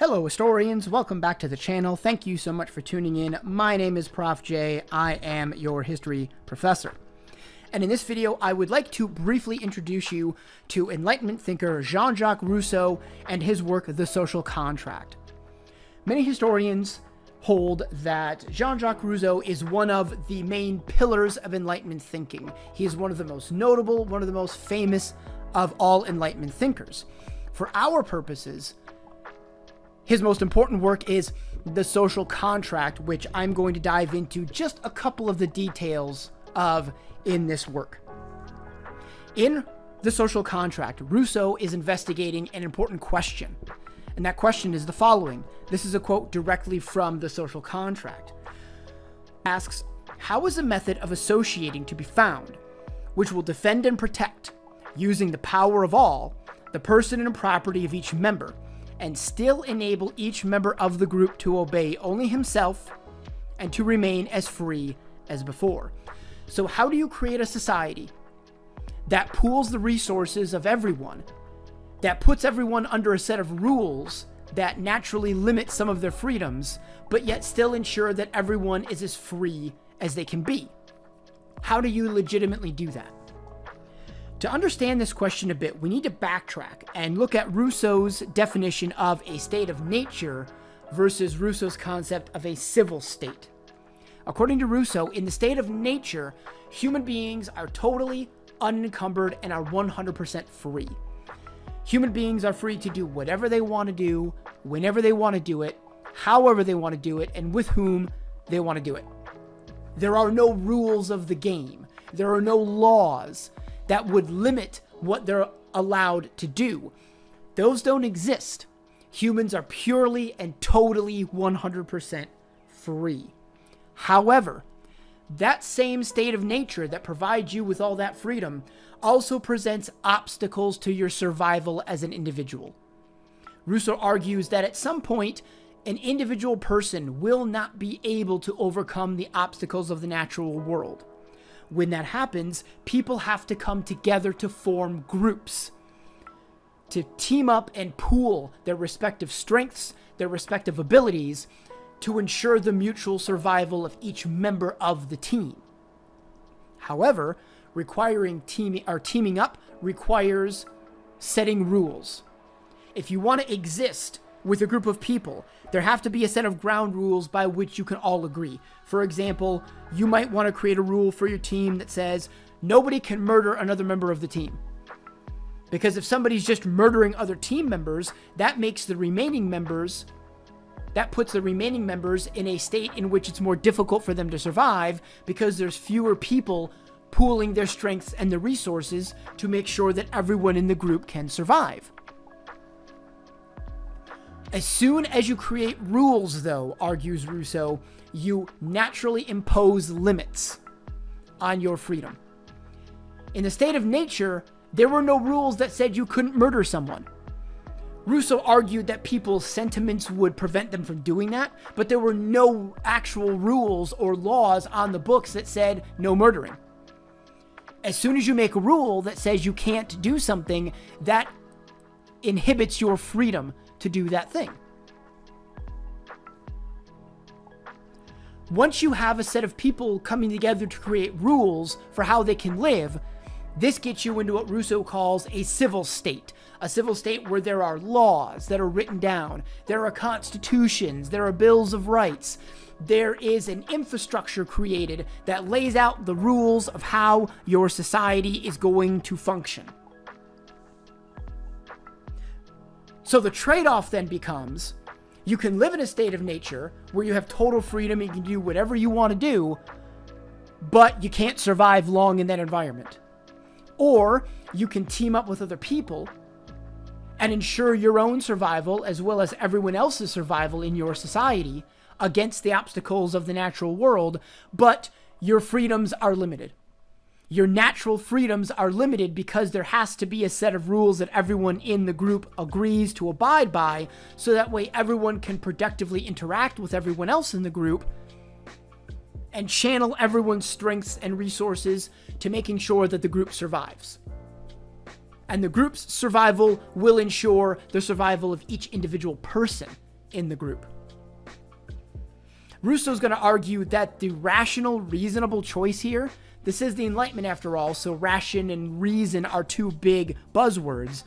Hello historians, welcome back to the channel. Thank you so much for tuning in. My name is Prof. J. I am your history professor. And in this video, I would like to briefly introduce you to Enlightenment thinker Jean-Jacques Rousseau and his work, The Social Contract. Many historians hold that Jean-Jacques Rousseau is one of the main pillars of Enlightenment thinking. He is one of the most notable, one of the most famous of all Enlightenment thinkers. For our purposes, his most important work is The Social Contract, which I'm going to dive into just a couple of the details of in this work. In The Social Contract, Rousseau is investigating an important question, and that question is the following. This is a quote directly from The Social Contract. It asks, how is a method of associating to be found, which will defend and protect, using the power of all, the person and property of each member, and still enable each member of the group to obey only himself and to remain as free as before? So how do you create a society that pools the resources of everyone, that puts everyone under a set of rules that naturally limit some of their freedoms, but yet still ensure that everyone is as free as they can be? How do you legitimately do that? To understand this question a bit, we need to backtrack and look at Rousseau's definition of a state of nature versus Rousseau's concept of a civil state. According to Rousseau, in the state of nature, human beings are totally unencumbered and are 100% free. Human beings are free to do whatever they want to do, whenever they want to do it, however they want to do it, and with whom they want to do it. There are no rules of the game. There are no laws that would limit what they're allowed to do. Those don't exist. Humans are purely and totally 100% free. However, that same state of nature that provides you with all that freedom also presents obstacles to your survival as an individual. Rousseau argues that at some point, an individual person will not be able to overcome the obstacles of the natural world. When that happens, people have to come together to form groups, to team up and pool their respective strengths, their respective abilities, to ensure the mutual survival of each member of the team. However, teaming up requires setting rules. If you want to exist with a group of people, there have to be a set of ground rules by which you can all agree. For example, you might want to create a rule for your team that says nobody can murder another member of the team. Because if somebody's just murdering other team members, that puts the remaining members in a state in which it's more difficult for them to survive, because there's fewer people pooling their strengths and their resources to make sure that everyone in the group can survive. As soon as you create rules, though, argues Rousseau, you naturally impose limits on your freedom. In the state of nature, there were no rules that said you couldn't murder someone. Rousseau argued that people's sentiments would prevent them from doing that, but there were no actual rules or laws on the books that said no murdering. As soon as you make a rule that says you can't do something, that inhibits your freedom to do that thing. Once you have a set of people coming together to create rules for how they can live, this gets you into what Rousseau calls a civil state where there are laws that are written down, there are constitutions, there are bills of rights, there is an infrastructure created that lays out the rules of how your society is going to function. So the trade-off then becomes, you can live in a state of nature where you have total freedom and you can do whatever you want to do, but you can't survive long in that environment. Or you can team up with other people and ensure your own survival as well as everyone else's survival in your society against the obstacles of the natural world, but your freedoms are limited. Your natural freedoms are limited because there has to be a set of rules that everyone in the group agrees to abide by, so that way everyone can productively interact with everyone else in the group and channel everyone's strengths and resources to making sure that the group survives. And the group's survival will ensure the survival of each individual person in the group. Rousseau's going to argue that the rational, reasonable choice here, this is the Enlightenment after all, so ration and reason are two big buzzwords.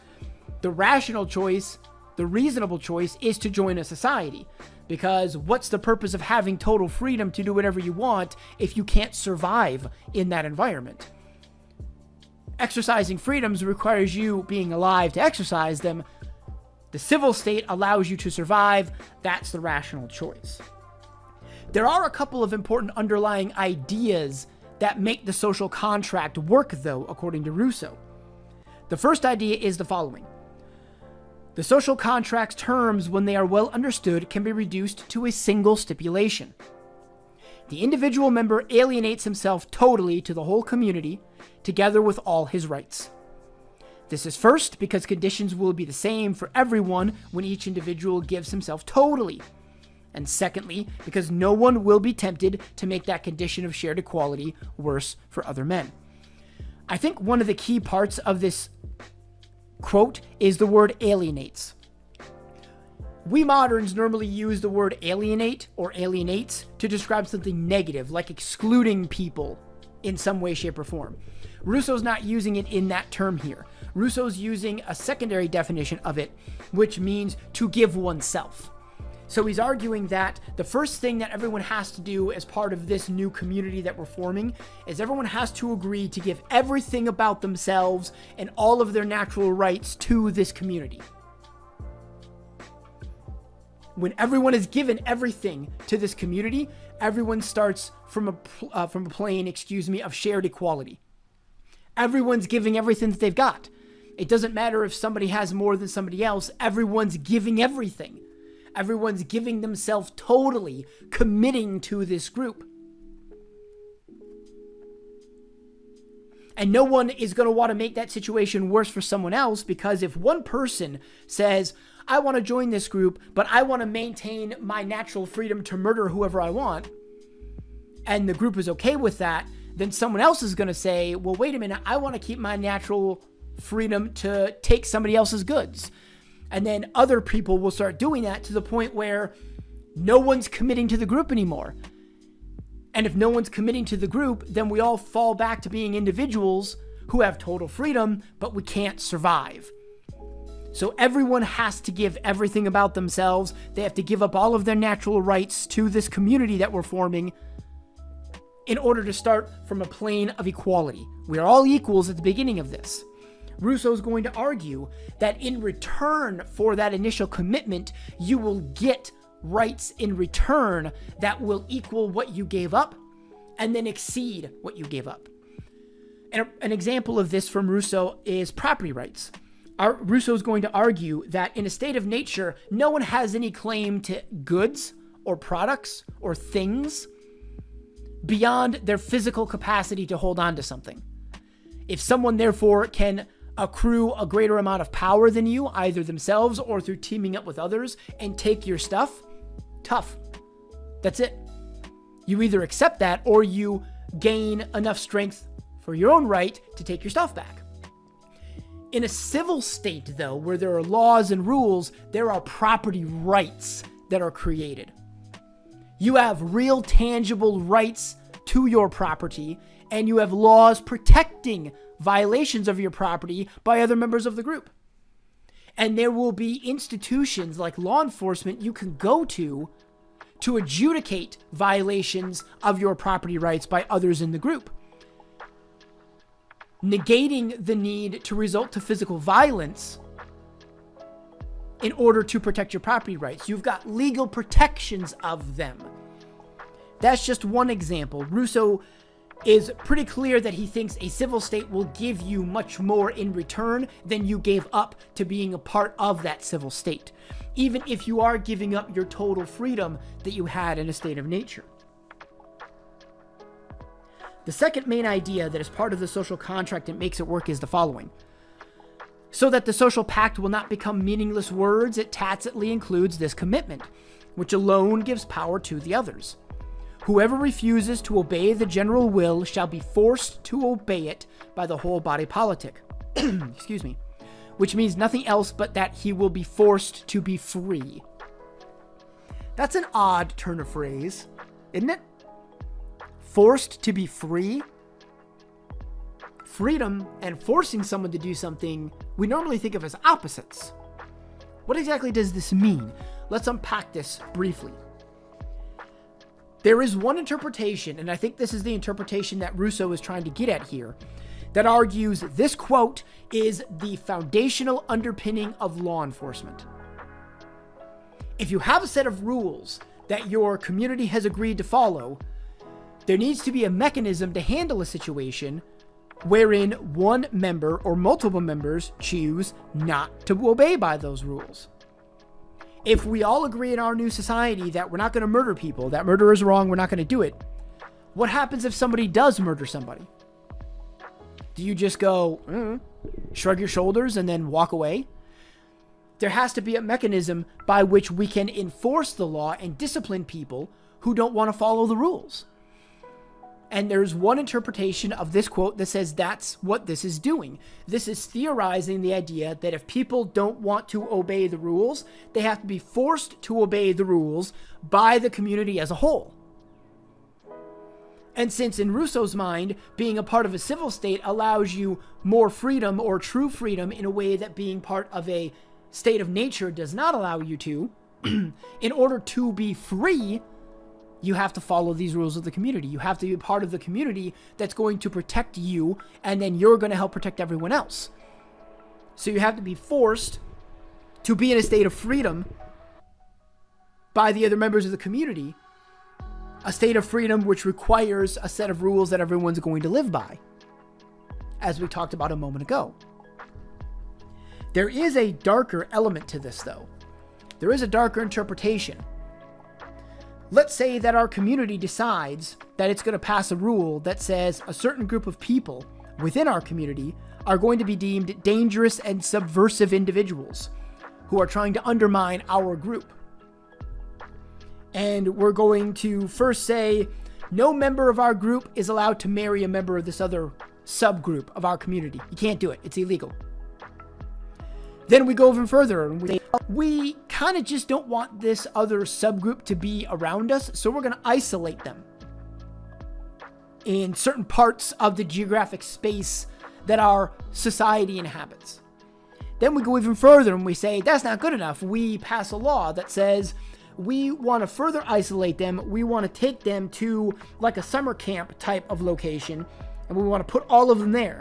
The rational choice, the reasonable choice, is to join a society. Because what's the purpose of having total freedom to do whatever you want if you can't survive in that environment? Exercising freedoms requires you being alive to exercise them. The civil state allows you to survive. That's the rational choice. There are a couple of important underlying ideas that make the social contract work, though, according to Rousseau. The first idea is the following. The social contract's terms, when they are well understood, can be reduced to a single stipulation. The individual member alienates himself totally to the whole community, together with all his rights. This is first because conditions will be the same for everyone when each individual gives himself totally. And secondly, because no one will be tempted to make that condition of shared equality worse for other men. I think one of the key parts of this quote is the word alienates. We moderns normally use the word alienate or alienates to describe something negative, like excluding people in some way, shape, or form. Rousseau's not using it in that term here. Rousseau's using a secondary definition of it, which means to give oneself. So he's arguing that the first thing that everyone has to do as part of this new community that we're forming is everyone has to agree to give everything about themselves and all of their natural rights to this community. When everyone is given everything to this community, everyone starts from a plane, of shared equality. Everyone's giving everything that they've got. It doesn't matter if somebody has more than somebody else. Everyone's giving everything. Everyone's giving themselves totally, committing to this group. And no one is going to want to make that situation worse for someone else, because if one person says, I want to join this group, but I want to maintain my natural freedom to murder whoever I want, and the group is okay with that, then someone else is going to say, well, wait a minute, I want to keep my natural freedom to take somebody else's goods. And then other people will start doing that to the point where no one's committing to the group anymore. And if no one's committing to the group, then we all fall back to being individuals who have total freedom, but we can't survive. So everyone has to give everything about themselves. They have to give up all of their natural rights to this community that we're forming in order to start from a plane of equality. We are all equals at the beginning of this. Rousseau's going to argue that in return for that initial commitment, you will get rights in return that will equal what you gave up and then exceed what you gave up. And an example of this from Rousseau is property rights. Rousseau's going to argue that in a state of nature, no one has any claim to goods or products or things beyond their physical capacity to hold on to something. If someone therefore can accrue a greater amount of power than you, either themselves or through teaming up with others, and take your stuff, tough. That's it. You either accept that or you gain enough strength for your own right to take your stuff back. In a civil state, though, where there are laws and rules, there are property rights that are created. You have real tangible rights to your property, and you have laws protecting violations of your property by other members of the group. And there will be institutions like law enforcement you can go to adjudicate violations of your property rights by others in the group, negating the need to resort to physical violence in order to protect your property rights. You've got legal protections of them. That's just one example. Rousseau is pretty clear that he thinks a civil state will give you much more in return than you gave up to being a part of that civil state, even if you are giving up your total freedom that you had in a state of nature. The second main idea that is part of the social contract that makes it work is the following. So that the social pact will not become meaningless words, it tacitly includes this commitment, which alone gives power to the others. Whoever refuses to obey the general will shall be forced to obey it by the whole body politic. Excuse me. Which means nothing else but that he will be forced to be free. That's an odd turn of phrase, isn't it? Forced to be free. Freedom and forcing someone to do something we normally think of as opposites. What exactly does this mean? Let's unpack this briefly. There is one interpretation, and I think this is the interpretation that Rousseau is trying to get at here, that argues this quote is the foundational underpinning of law enforcement. If you have a set of rules that your community has agreed to follow, there needs to be a mechanism to handle a situation wherein one member or multiple members choose not to obey by those rules. If we all agree in our new society that we're not going to murder people, that murder is wrong, we're not going to do it, what happens if somebody does murder somebody? Do you just go, shrug your shoulders and then walk away? There has to be a mechanism by which we can enforce the law and discipline people who don't want to follow the rules. And there's one interpretation of this quote that says that's what this is doing. This is theorizing the idea that if people don't want to obey the rules, they have to be forced to obey the rules by the community as a whole. And since in Rousseau's mind, being a part of a civil state allows you more freedom or true freedom in a way that being part of a state of nature does not allow you to, in order to be free, you have to follow these rules of the community. You have to be a part of the community that's going to protect you, and then you're going to help protect everyone else. So you have to be forced to be in a state of freedom by the other members of the community, a state of freedom which requires a set of rules that everyone's going to live by, as we talked about a moment ago. There is a darker element to this, though. There is a darker interpretation. Let's say that our community decides that it's going to pass a rule that says a certain group of people within our community are going to be deemed dangerous and subversive individuals who are trying to undermine our group. And we're going to first say no member of our group is allowed to marry a member of this other subgroup of our community. You can't do it. It's illegal. Then we go even further and we kind of just don't want this other subgroup to be around us, so we're going to isolate them in certain parts of the geographic space that our society inhabits. Then we go even further and we say that's not good enough. We pass a law that says we want to further isolate them. We want to take them to like a summer camp type of location, and we want to put all of them there.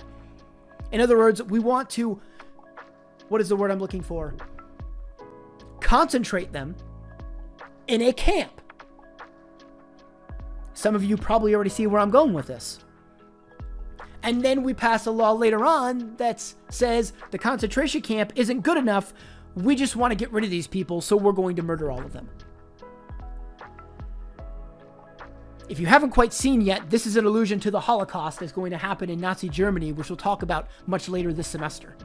In other words, we want to, what is the word I'm looking for? Concentrate them in a camp. Some of you probably already see where I'm going with this. And then we pass a law later on that says the concentration camp isn't good enough. We just want to get rid of these people, so we're going to murder all of them. If you haven't quite seen yet, this is an allusion to the Holocaust that's going to happen in Nazi Germany, which we'll talk about much later this semester.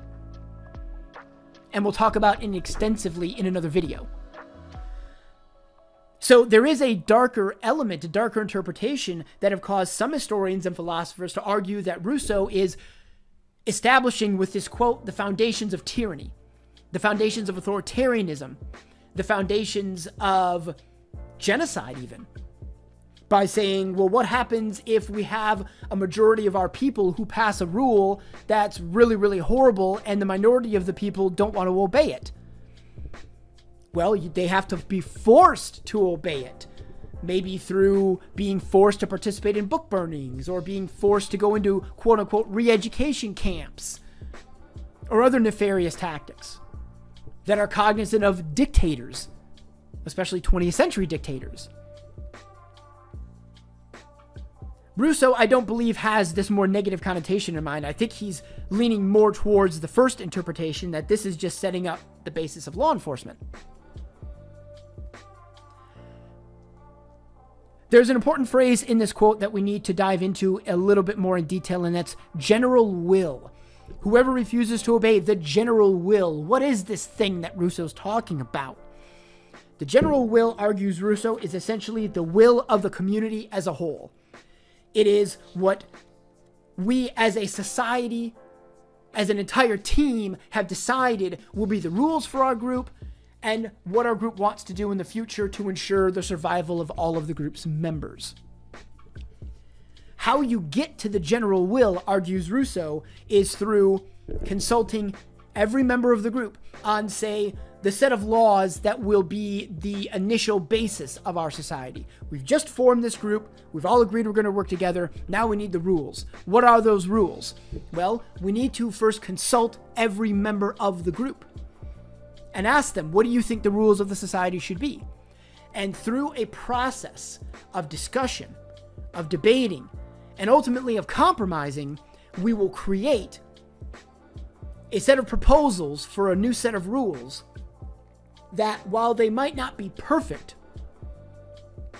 And we'll talk about it extensively in another video. So there is a darker element, a darker interpretation that have caused some historians and philosophers to argue that Rousseau is establishing with this quote the foundations of tyranny, the foundations of authoritarianism, the foundations of genocide even, by saying, well, what happens if we have a majority of our people who pass a rule that's really, really horrible and the minority of the people don't want to obey it? Well, they have to be forced to obey it. Maybe through being forced to participate in book burnings or being forced to go into quote-unquote re-education camps or other nefarious tactics that are cognizant of dictators, especially 20th century dictators. Rousseau, I don't believe, has this more negative connotation in mind. I think he's leaning more towards the first interpretation, that this is just setting up the basis of law enforcement. There's an important phrase in this quote that we need to dive into a little bit more in detail, and that's general will. Whoever refuses to obey the general will. What is this thing that Rousseau's talking about? The general will, argues Rousseau, is essentially the will of the community as a whole. It is what we as a society, as an entire team, have decided will be the rules for our group, and what our group wants to do in the future to ensure the survival of all of the group's members. How you get to the general will, argues Rousseau, is through consulting every member of the group on, say, the set of laws that will be the initial basis of our society. We've just formed this group. We've all agreed we're going to work together. Now we need the rules. What are those rules? Well, we need to first consult every member of the group and ask them, what do you think the rules of the society should be? And through a process of discussion, of debating, and ultimately of compromising, we will create a set of proposals for a new set of rules that, while they might not be perfect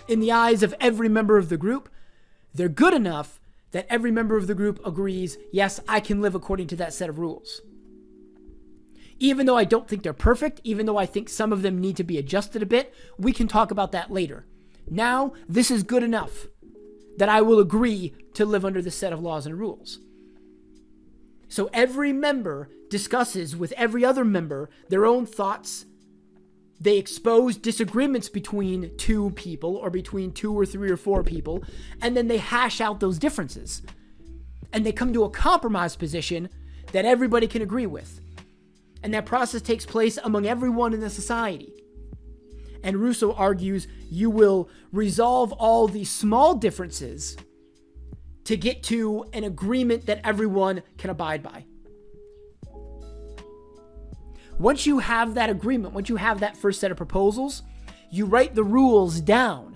in the eyes of every member of the group, they're good enough that every member of the group agrees, yes, I can live according to that set of rules. Even though I don't think they're perfect, even though I think some of them need to be adjusted a bit, we can talk about that later. Now, this is good enough that I will agree to live under this set of laws and rules. So every member discusses with every other member their own thoughts. They expose disagreements between two people or between 2 or 3 or 4 people, and then they hash out those differences. And they come to a compromise position that everybody can agree with. And that process takes place among everyone in the society. And Rousseau argues you will resolve all these small differences to get to an agreement that everyone can abide by. Once you have that agreement, once you have that first set of proposals, you write the rules down.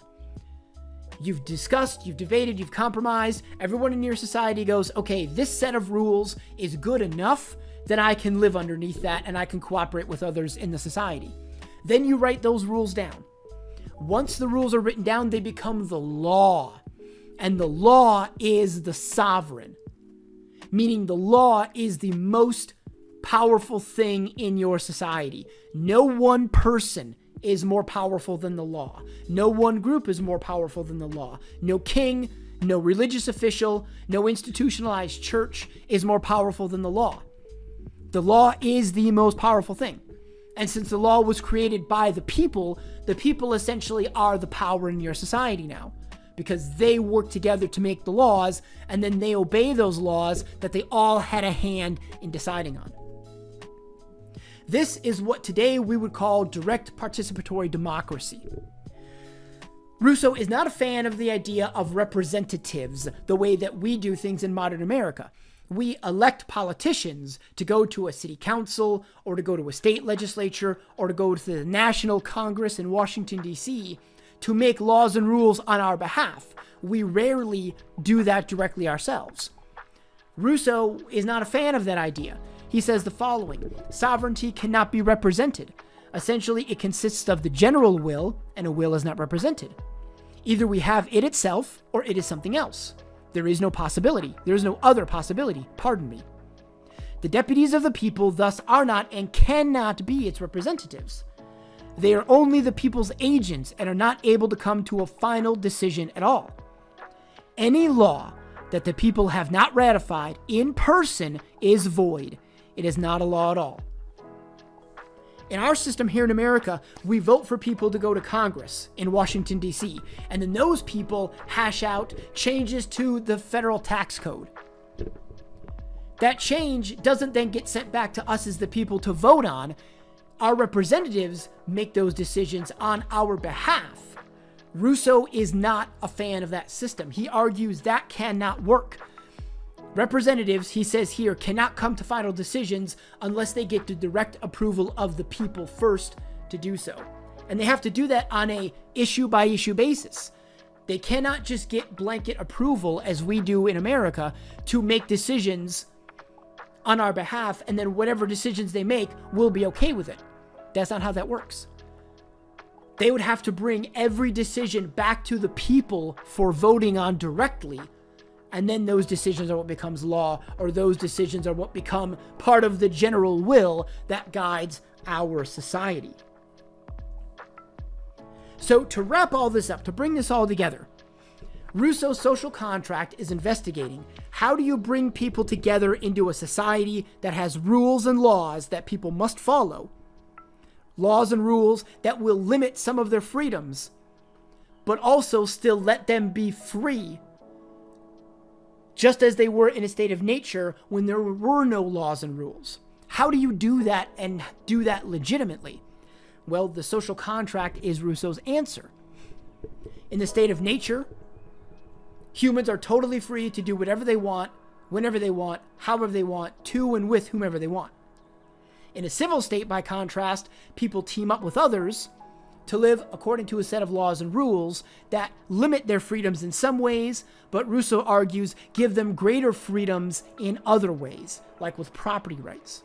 You've discussed, you've debated, you've compromised. Everyone in your society goes, okay, this set of rules is good enough that I can live underneath that and I can cooperate with others in the society. Then you write those rules down. Once the rules are written down, they become the law. And the law is the sovereign. Meaning the law is the most powerful thing in your society. No one person is more powerful than the law. No one group is more powerful than the law. No king, no religious official, no institutionalized church is more powerful than the law. The law is the most powerful thing. And since the law was created by the people essentially are the power in your society now, because they work together to make the laws, and then they obey those laws that they all had a hand in deciding on. This is what today we would call direct participatory democracy. Rousseau is not a fan of the idea of representatives, the way that we do things in modern America. We elect politicians to go to a city council or to go to a state legislature or to go to the National Congress in Washington, D.C. to make laws and rules on our behalf. We rarely do that directly ourselves. Rousseau is not a fan of that idea. He says the following: sovereignty cannot be represented. Essentially, it consists of the general will, and a will is not represented. Either we have it itself or it is something else. There is no possibility. There is no other possibility. Pardon me. The deputies of the people thus are not and cannot be its representatives. They are only the people's agents and are not able to come to a final decision at all. Any law that the people have not ratified in person is void. It is not a law at all. In our system here in America, we vote for people to go to Congress in Washington, D.C., and then those people hash out changes to the federal tax code. That change doesn't then get sent back to us as the people to vote on. Our representatives make those decisions on our behalf. Rousseau is not a fan of that system. He argues that cannot work. Representatives, he says here, cannot come to final decisions unless they get the direct approval of the people first to do so. And they have to do that on a issue-by-issue basis. They cannot just get blanket approval, as we do in America, to make decisions on our behalf, and then whatever decisions they make, we'll be okay with it. That's not how that works. They would have to bring every decision back to the people for voting on directly, and then those decisions are what becomes law, or those decisions are what become part of the general will that guides our society. So to wrap all this up, to bring this all together, Rousseau's social contract is investigating how do you bring people together into a society that has rules and laws that people must follow, laws and rules that will limit some of their freedoms, but also still let them be free, just as they were in a state of nature when there were no laws and rules. How do you do that and do that legitimately? Well, the social contract is Rousseau's answer. In the state of nature, humans are totally free to do whatever they want, whenever they want, however they want, to and with whomever they want. In a civil state, by contrast, people team up with others to live according to a set of laws and rules that limit their freedoms in some ways, but Rousseau argues give them greater freedoms in other ways, like with property rights.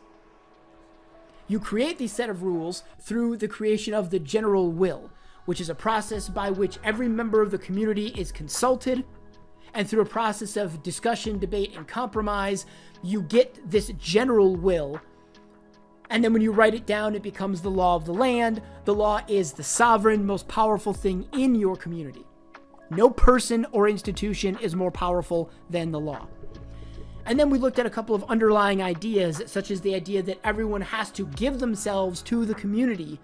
You create these set of rules through the creation of the general will, which is a process by which every member of the community is consulted, and through a process of discussion, debate, and compromise, you get this general will. And then when you write it down, it becomes the law of the land. The law is the sovereign, most powerful thing in your community. No person or institution is more powerful than the law. And then we looked at a couple of underlying ideas, such as the idea that everyone has to give themselves to the community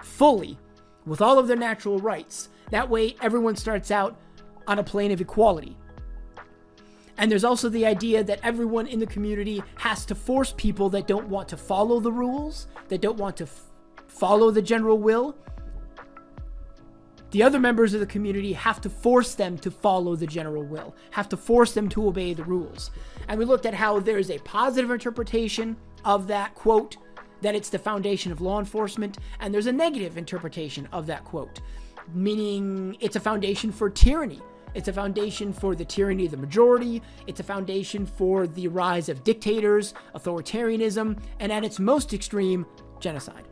fully, with all of their natural rights. That way, everyone starts out on a plane of equality. And there's also the idea that everyone in the community has to force people that don't want to follow the rules, that don't want to follow the general will. The other members of the community have to force them to follow the general will, have to force them to obey the rules. And we looked at how there's a positive interpretation of that quote, that it's the foundation of law enforcement, and there's a negative interpretation of that quote, meaning it's a foundation for tyranny. It's a foundation for the tyranny of the majority. It's a foundation for the rise of dictators, authoritarianism, and at its most extreme, genocide.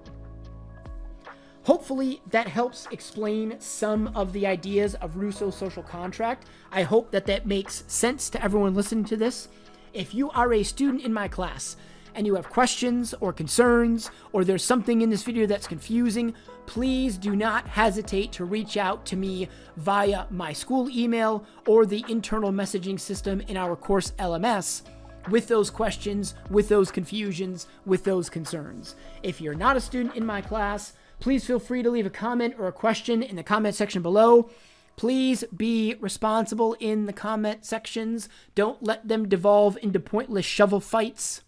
Hopefully that helps explain some of the ideas of Rousseau's social contract. I hope that that makes sense to everyone listening to this. If you are a student in my class and you have questions or concerns, or there's something in this video that's confusing, please do not hesitate to reach out to me via my school email or the internal messaging system in our course LMS with those questions, with those confusions, with those concerns. If you're not a student in my class, please feel free to leave a comment or a question in the comment section below. Please be responsible in the comment sections. Don't let them devolve into pointless shovel fights.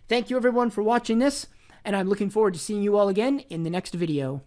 Thank you everyone for watching this, and I'm looking forward to seeing you all again in the next video.